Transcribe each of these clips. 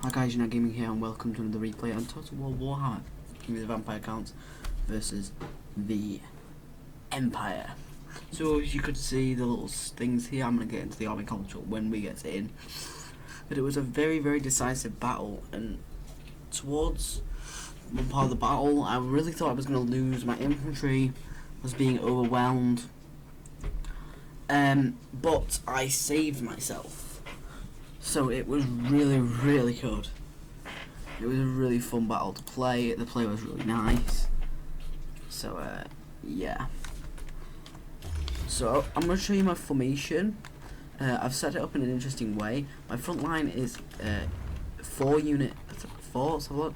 Hi guys, Unite Gaming here and welcome to another replay on Total War Warhammer. Give me the Vampire Counts versus the Empire. So as you could see the little things here, I'm going to get into the army culture when we get in. But it was a very decisive battle, and towards one part of the battle I really thought I was going to lose. My infantry was being overwhelmed, but I saved myself. So it was really good. It was a really fun battle to play. The play was really nice. So yeah. So I'm going to show you my formation. I've set it up in an interesting way. My front line is 4 units. Let's have a look.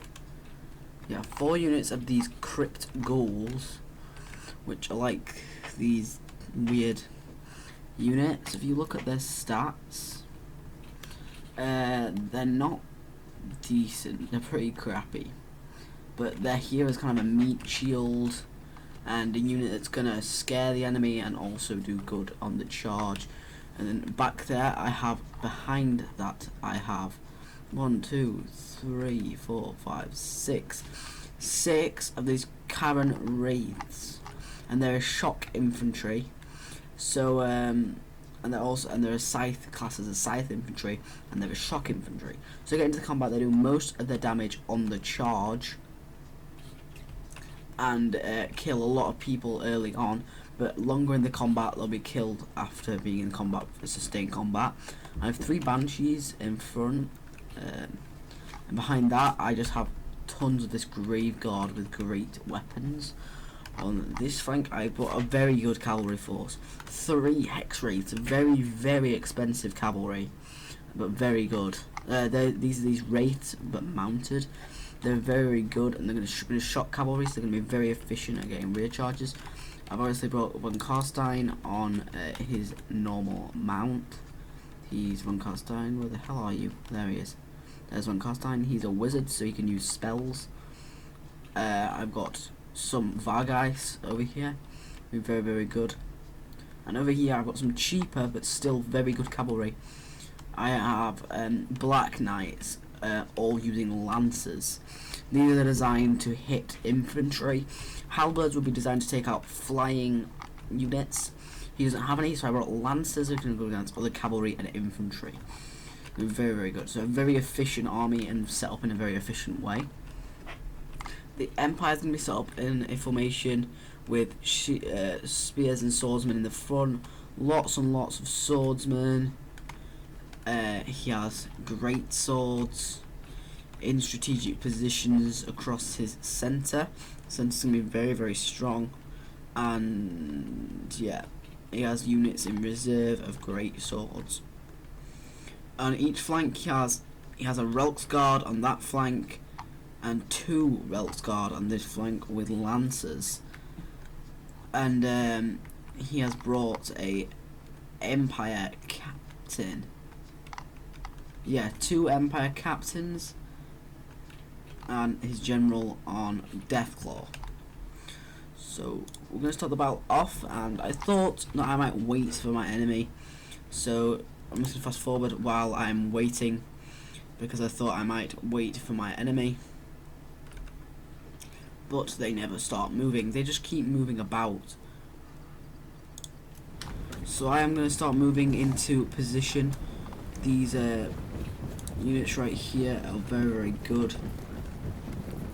Yeah, 4 units of these crypt ghouls, which are like these weird units. If you look at their stats, they're not decent, they're pretty crappy, but they're here as kind of a meat shield and a unit that's gonna scare the enemy and also do good on the charge. And then back there I have, behind that I have 1, 2, 3, 4, 5, 6 of these Karen Wraiths, and they're shock infantry. So and they're a scythe class as a scythe infantry, and they're a shock infantry. So get into the combat, they do most of their damage on the charge and kill a lot of people early on, but longer in the combat they'll be killed after being in combat for sustained combat. I have 3 banshees in front, and behind that I just have tons of this grave guard with great weapons. On this flank I brought a very good cavalry force, 3 hex wraiths, very expensive cavalry, but very good. These are these wraiths but mounted. They're very good, and they're going to shock cavalry, so they're going to be very efficient at getting rear charges. I've obviously brought Von Carstein on his normal mount. He's Von Carstein. Where the hell are you? There he is. There's Von Carstein. He's a wizard, so he can use spells. I've got some Vargeis over here, very good, and over here I've got some cheaper but still very good cavalry. I have Black Knights, all using lancers. These are designed to hit infantry. Halberds will be designed to take out flying units. He doesn't have any, so I brought lancers who can go against other cavalry and infantry. They're very good. So a very efficient army and set up in a very efficient way. The Empire's going to be set up in a formation with spears and swordsmen in the front. Lots and lots of swordsmen. He has great swords in strategic positions across his centre. Centre's going to be very strong. And yeah, he has units in reserve of great swords. On each flank he has a Relks Guard on that flank, and 2 Relks Guard on this flank with lancers. And he has brought a Empire captain. Yeah, 2 Empire captains and his general on Deathclaw. So we're going to start the battle off, and I thought that I might wait for my enemy, so I'm just going to fast forward while I'm waiting, because I thought I might wait for my enemy. But they never start moving, they just keep moving about. So I am going to start moving into position. These units right here are very good.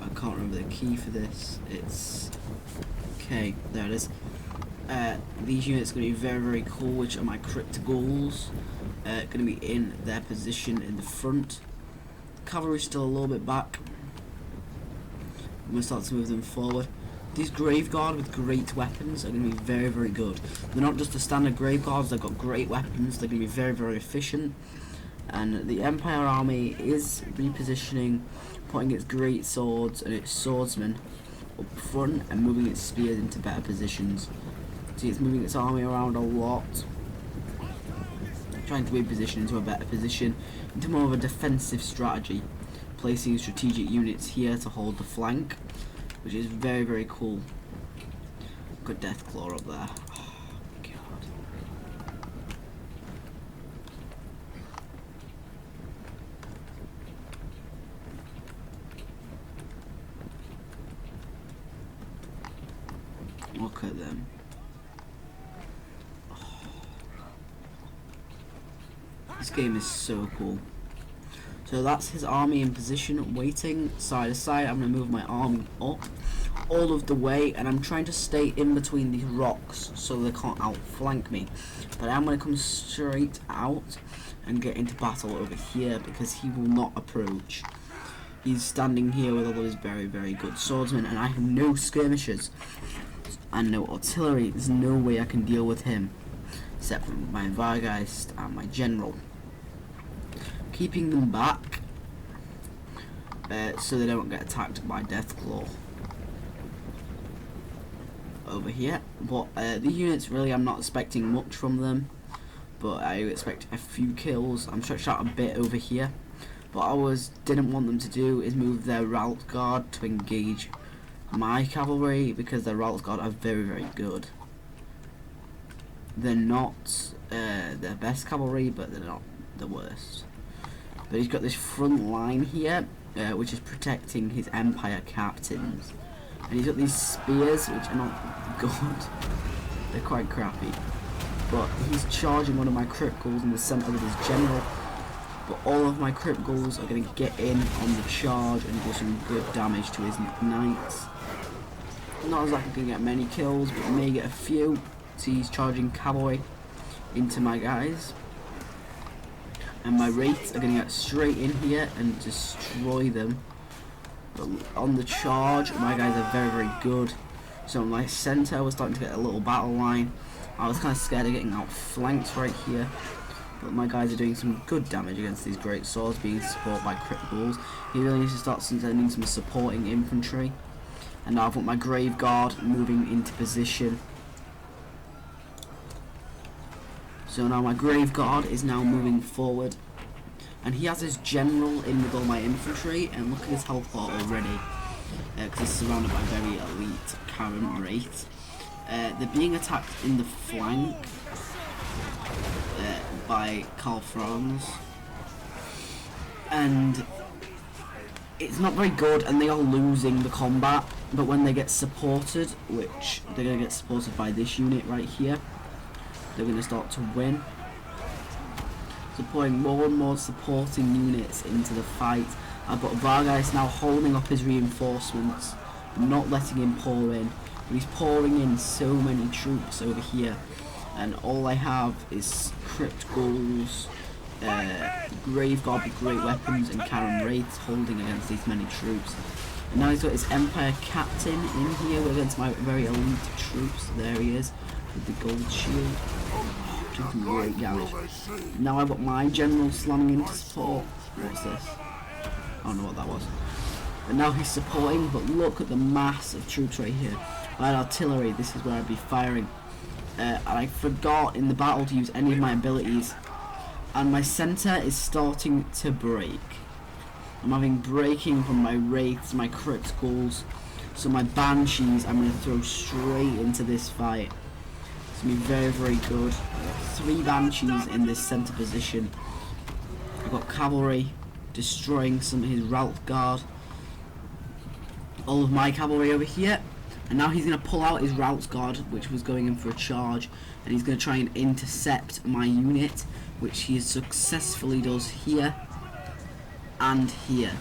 I can't remember the key for this. It's okay, there it is. These units are going to be very cool, which are my crypt ghouls. Going to be in their position in the front. Cavalry still a little bit back. I'm going to start to move them forward. These Grave Guard with great weapons are going to be very good. They're not just the standard Grave Guards, they've got great weapons, they're going to be very efficient. And the Empire army is repositioning, putting its great swords and its swordsmen up front and moving its spears into better positions. See, it's moving its army around a lot, trying to reposition into a better position, into more of a defensive strategy, placing strategic units here to hold the flank, which is very cool. Got Deathclaw up there. Oh god. Look at them. This game is so cool. So that's his army in position, waiting side to side. I'm going to move my army up all of the way, and I'm trying to stay in between these rocks so they can't outflank me. But I'm going to come straight out and get into battle over here because he will not approach. He's standing here with all those very, very good swordsmen, and I have no skirmishers and no artillery. There's no way I can deal with him except for my Vargeist and my general. Keeping them back so they don't get attacked by Deathclaw over here. But the units, really, I'm not expecting much from them, but I expect a few kills. I'm stretched out a bit over here. What I didn't want them to do is move their route guard to engage my cavalry, because their route guard are very, very good. They're not their best cavalry, but they're not the worst. But he's got this front line here, which is protecting his Empire captains. And he's got these spears, which are not good. They're quite crappy. But he's charging one of my criticals in the centre with his general. But all of my criticals are going to get in on the charge and do some good damage to his knights. Not exactly going to get many kills, but may get a few. See, he's charging cavalry into my guys. And my wraiths are going to get straight in here and destroy them. But on the charge, my guys are very, very good. So my centre was starting to get a little battle line. I was kind of scared of getting outflanked right here. But my guys are doing some good damage against these great swords, being supported by criticals. He really needs to start sending some supporting infantry. And now I've got my Grave Guard moving into position. So now my Grave Guard is now moving forward. And he has his general in with all my infantry, and look at his health bar already. Because he's surrounded by very elite Karen Wraith. They're being attacked in the flank by Karl Franz. And it's not very good, and they are losing the combat. But when they get supported, which they're going to get supported by this unit right here, they're going to start to win. Supporting more and more supporting units into the fight. I've got Vargeist now holding up his reinforcements, not letting him pour in. But he's pouring in so many troops over here, and all I have is Crypt Ghouls, Grave Guard with great weapons, and Karen Wraiths holding against these many troops. And now he's got his Empire Captain in here against my very elite troops. There he is with the gold shield. Doing great damage. Now I've got my general slamming into support. What's this? I don't know what that was. And now he's supporting, but look at the mass of troops right here. I had artillery, this is where I'd be firing. And I forgot in the battle to use any of my abilities. And my centre is starting to break. I'm having breaking from my wraiths, my criticals. So my banshees I'm going to throw straight into this fight. It's going to be very, very good. 3 banshees in this centre position. I've got cavalry destroying some of his route guard. All of my cavalry over here. And now he's going to pull out his route guard, which was going in for a charge. And he's going to try and intercept my unit, which he successfully does here and here.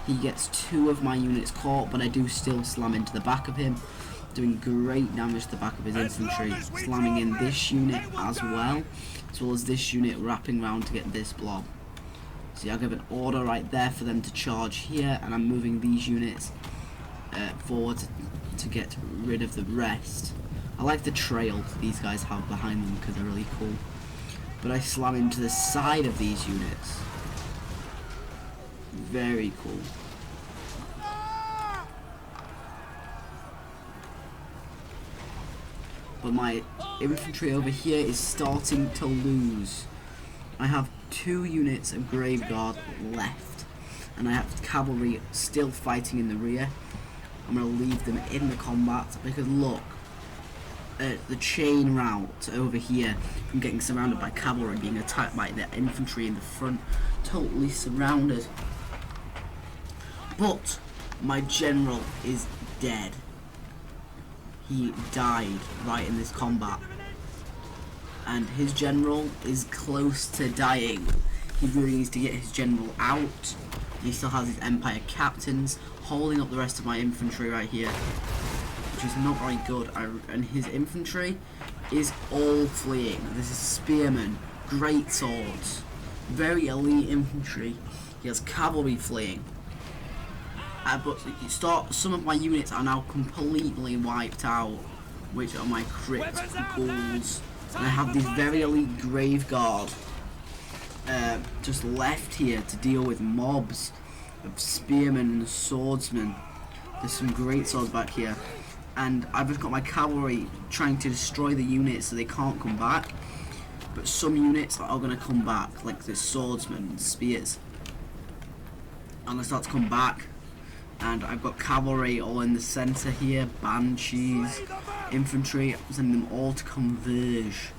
He gets 2 of my units caught, but I do still slam into the back of him, doing great damage to the back of his infantry, slamming in this unit as well as this unit wrapping around to get this blob. See, I'll give an order right there for them to charge here, and I'm moving these units forward to get rid of the rest. I like the trail these guys have behind them because they're really cool. But I slam into the side of these units. Very cool. But my infantry over here is starting to lose. I have 2 units of Grave Guard left, and I have cavalry still fighting in the rear. I'm going to leave them in the combat because look at the chain route over here from getting surrounded by cavalry, being attacked by the infantry in the front, totally surrounded. But my general is dead. he died right in this combat. And his general is close to dying. He really needs to get his general out. He still has his Empire captains holding up the rest of my infantry right here, which is not very good. And his infantry is all fleeing. This is spearmen, great swords, very elite infantry. He has cavalry fleeing. But some of my units are now completely wiped out, which are my criticals. And I have this very elite grave guard just left here to deal with mobs of spearmen and swordsmen. There's some great swords back here, and I've just got my cavalry trying to destroy the units so they can't come back. But some units are going to come back, like the swordsmen and spears. I'm going to start to come back, and I've got cavalry all in the centre here, banshees, infantry. I'm sending them all to converge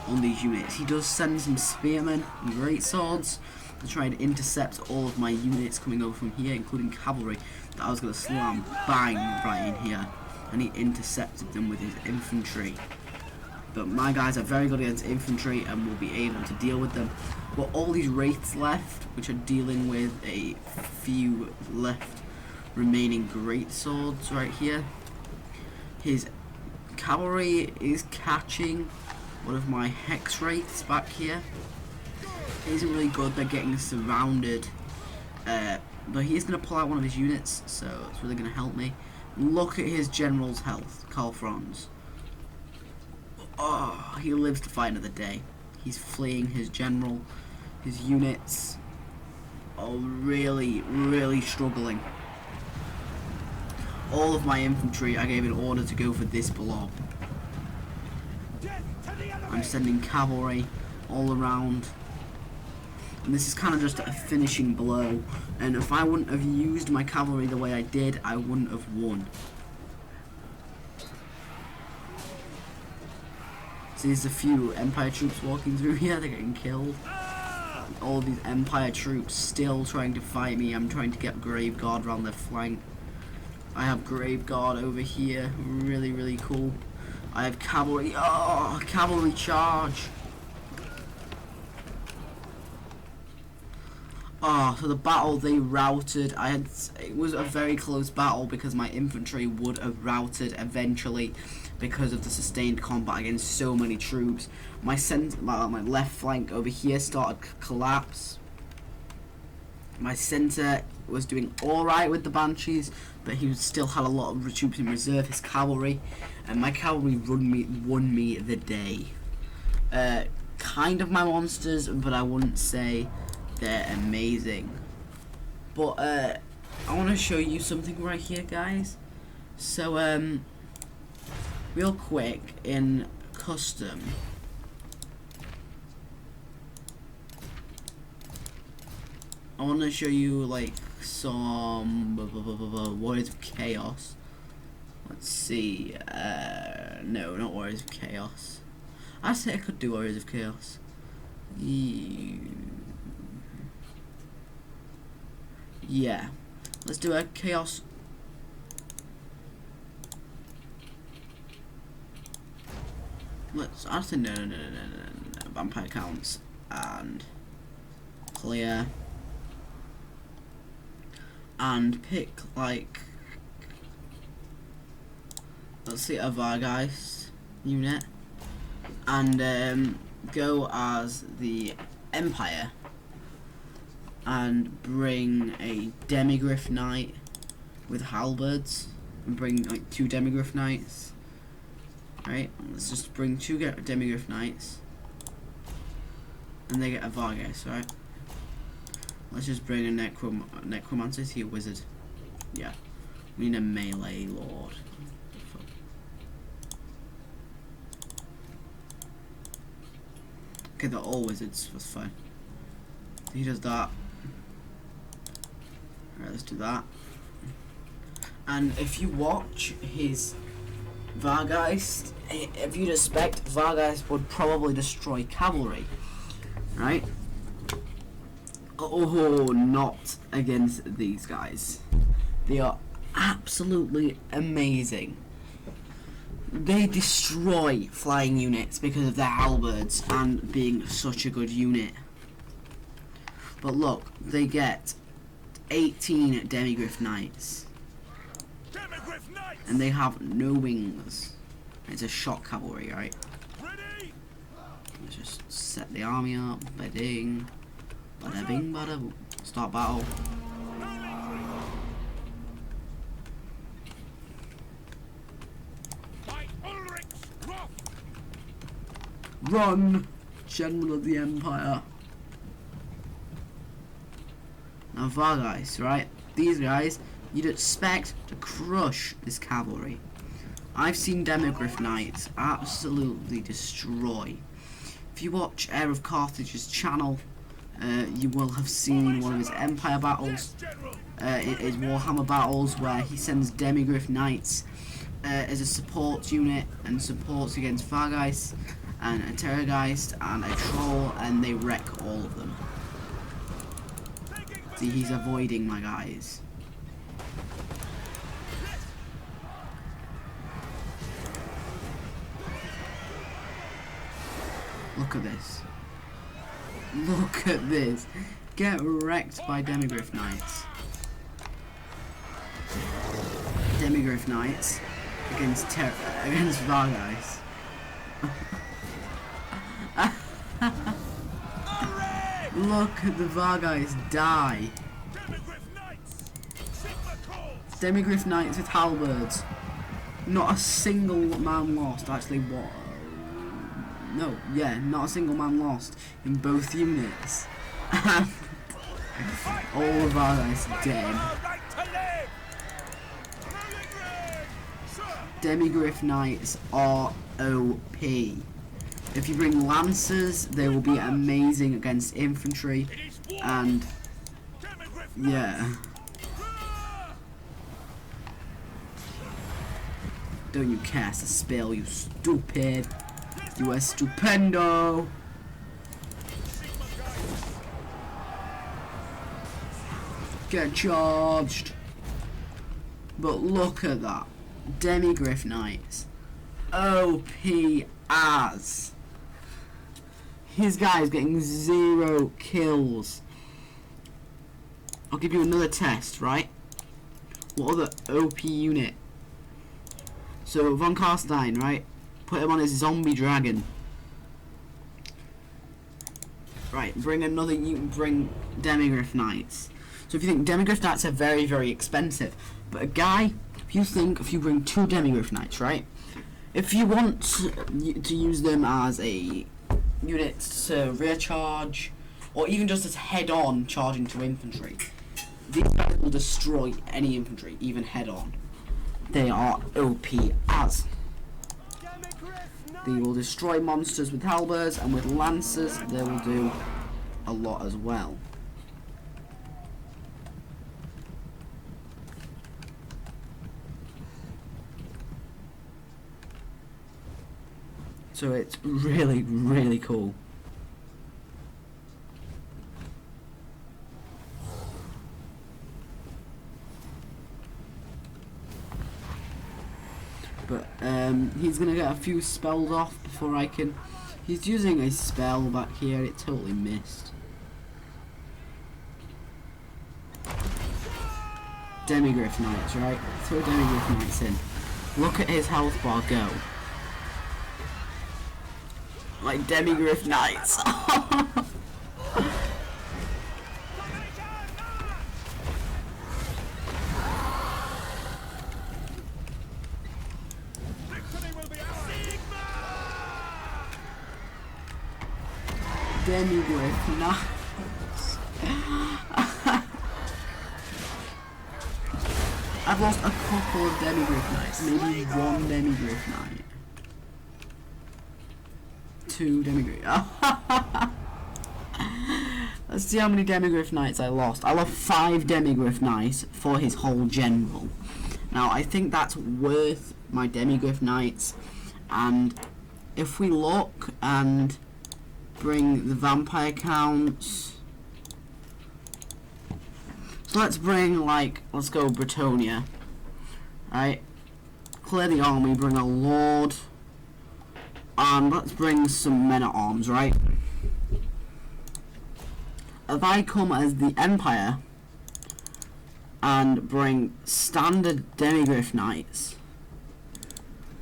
on these units. He does send some spearmen and great swords to try and intercept all of my units coming over from here, including cavalry that I was going to slam bang right in here, and he intercepted them with his infantry. But my guys are very good against infantry and will be able to deal with them. But all these wraiths left, which are dealing with a few left remaining great swords right here. His cavalry is catching one of my hex wraiths back here. It isn't really good, they're getting surrounded. But he is going to pull out one of his units, so it's really going to help me. Look at his general's health, Karl Franz. Oh, he lives to fight another day. He's fleeing his general. His units are really, really struggling. All of my infantry, I gave an order to go for this blob. I'm sending cavalry all around. And this is kind of just a finishing blow. And if I wouldn't have used my cavalry the way I did, I wouldn't have won. So there's a few Empire troops walking through here, they're getting killed. All these Empire troops still trying to fight me. I'm trying to get Grave Guard around their flank. I have Grave Guard over here, really, really cool. I have cavalry, oh, cavalry charge. Oh, so the battle, they routed. It was a very close battle because my infantry would have routed eventually because of the sustained combat against so many troops. My left flank over here started to collapse. My centre was doing alright with the banshees, but he still had a lot of troops in reserve, his cavalry, and my cavalry won me the day. Kind of my monsters, but I wouldn't say they're amazing. But I want to show you something right here, guys. So real quick in custom, I want to show you like some Warriors of Chaos. Let's see. No, not Warriors of Chaos. I say I could do Warriors of Chaos. Yeah, let's do a Chaos. I think no. Vampire counts and clear. And pick like, let's see, a Vargeist unit, and go as the Empire, and bring a Demigryph Knight with halberds, and bring like 2 Demigryph Knights. Right, let's just bring 2 Demigryph Knights, and they get a Vargeist, right? Let's just bring a Necromancer. Is he a wizard? Yeah. We need a melee lord. Okay, they're all wizards. That's fine. So he does that. Alright, let's do that. And if you watch his Vargeist, if you'd expect, Vargeist would probably destroy cavalry. Right? Oh, not against these guys. They are absolutely amazing. they destroy flying units because of their halberds and being such a good unit. But look, they get 18 Demigryph Knights. And they have no wings. It's a shock cavalry, right? Let's just set the army up. Ba-ding. Bada-bing, bada-boom. Start battle. Run, General of the Empire. Now Vargas, right? These guys, you'd expect to crush this cavalry. I've seen Demigryph Knights absolutely destroy. If you watch Heir of Carthage's channel, you will have seen one of his Empire battles, his Warhammer battles, where he sends Demigryph Knights as a support unit and supports against Vargas and a Terrorgeist and a Troll, and they wreck all of them. See, he's avoiding my guys. Look at this. Look at this. Get wrecked by Demigryph Knights. Demigryph Knights against Vargas. Look at the Vargas die. Demigryph Knights with halberds. Not a single man lost. Actually, what? No, yeah, not a single man lost in both units. And all of Vargas dead. Demigryph Knights are OP. If you bring Lancers, they will be amazing against infantry, and yeah. Don't you cast a spell, you stupid. You are stupendo. Get charged. But look at that. Demigryph Knights. OP as. His guy is getting 0 kills. I'll give you another test, right? What other OP unit? So Von Carstein, right? Put him on his zombie dragon. Right, bring another. You can bring Demigryph Knights. So if you think Demigryph Knights are very, very expensive, but a guy, if you bring 2 Demigryph Knights, right? If you want to use them as a unit to rear charge, or even just as head-on charging to infantry, these guys will destroy any infantry, even head-on. They are OP as. They will destroy monsters with halberds, and with lancers they will do a lot as well. So it's really, really cool. But he's gonna get a few spells off before I can. He's using a spell back here. It totally missed. Demigryph Knights, right? Throw Demigryph Knights in. Look at his health bar go. Like Demigryph Knights. Demigryph Knights. I've lost a couple of Demigryph Knights, maybe 1 Demigryph Knight. 2 Demigryph. Let's see how many Demigryph Knights I lost. I lost 5 Demigryph Knights for his whole general. Now I think that's worth my Demigryph Knights, and if we look and bring the vampire counts, so let's bring, like, let's go Bretonia, right? clear the army, bring a lord, and let's bring some men at arms, right? If I come as the Empire and bring standard demigriff knights,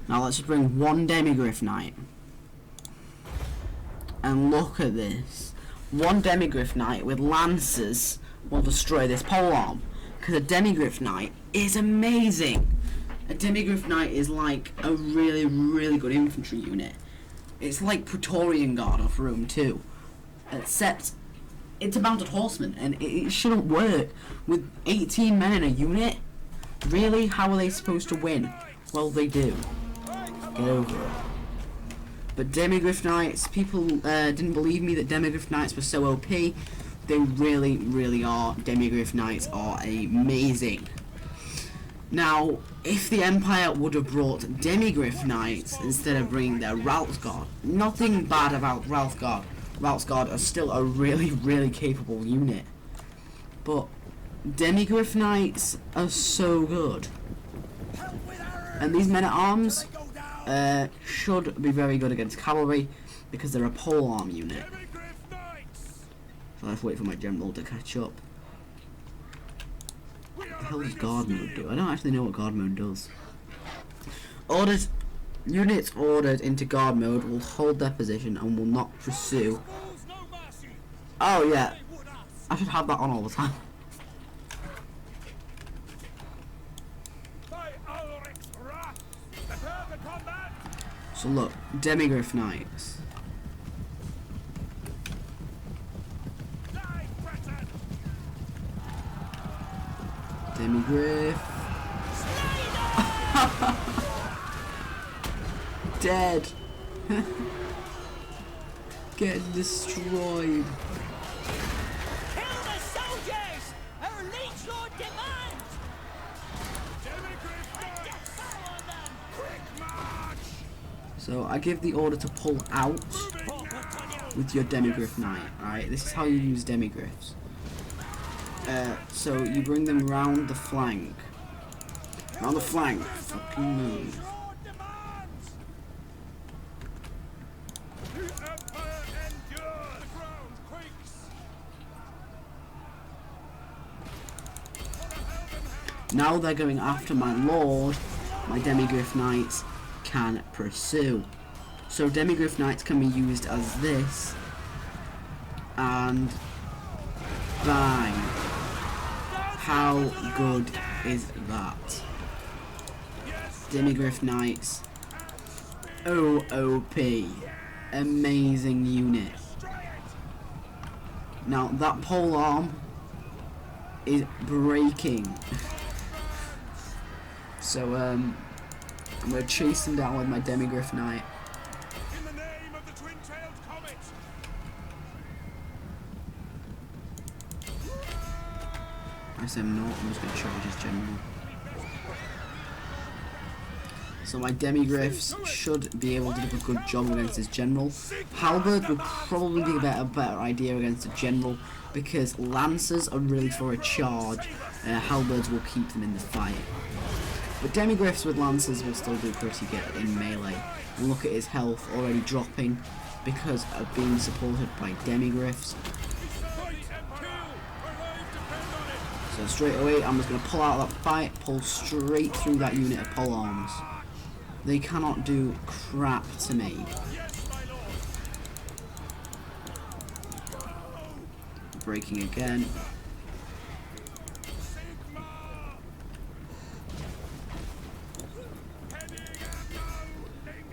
now let's just bring one demigriff knight, and look at this. One demigriff knight with lancers will destroy this polearm, because a demigriff knight is amazing. A demigriff knight is like a really, really good infantry unit. It's like Praetorian Guard off Rome 2, except it's a mounted horseman, and it shouldn't work with 18 men in a unit. Really? How are they supposed to win? Well, they do. Get over it. But demigriff knights, people didn't believe me that demigriff knights were so OP. They really, really are. Demigriff knights are amazing. Now, if the Empire would have brought demigriff knights instead of bringing their Ralsguard, nothing bad about Ralsguard. Ralsguard are still a really, really capable unit. But demigriff knights are so good. And these men at arms should be very good against cavalry because they're a polearm unit. So I have to wait for my general to catch up. What the hell does guard mode do? I don't actually know what guard mode does. Units ordered into guard mode will hold their position and will not pursue. Oh yeah, I should have that on all the time. So look, demigriff knights. Demigriff. Dead. Get destroyed. Kill the soldiers! Our liege lord demands! So I give the order to pull out with your demigriff knight. Alright, this is how you use demigriffs. So you bring them round the flank. Round the flank. Fucking move. Now they're going after my lord. My demigriff knights can pursue. So demigriff knights can be used as this. And bang. How good is that? Demigriff knights. OOP. Amazing unit. Now that polearm is breaking. So I'm gonna chase him down with my demigriff knight. In the name of the twin-tailed comet. I said no, I'm just gonna charge his general. So my demigriffs should be able to do a good job against his general. Halberd would probably be a better idea against a general because lancers are really for a charge and halberds will keep them in the fight. But demigriffs with lancers will still do pretty good in melee. And look at his health already dropping because of being supported by demigriffs. So straight away I'm just going to pull out that fight, pull straight through that unit of polearms. They cannot do crap to me. Breaking again.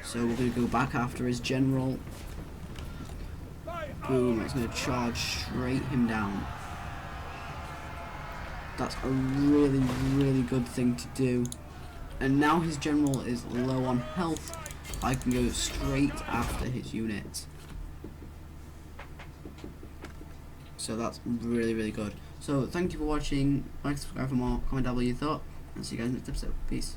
So we're going to go back after his general. Boom, it's going to charge straight him down. That's a really, really good thing to do. And now his general is low on health. I can go straight after his unit. So that's really, really good. So thank you for watching. Like, subscribe for more. Comment down below your thought. And see you guys next episode. Peace.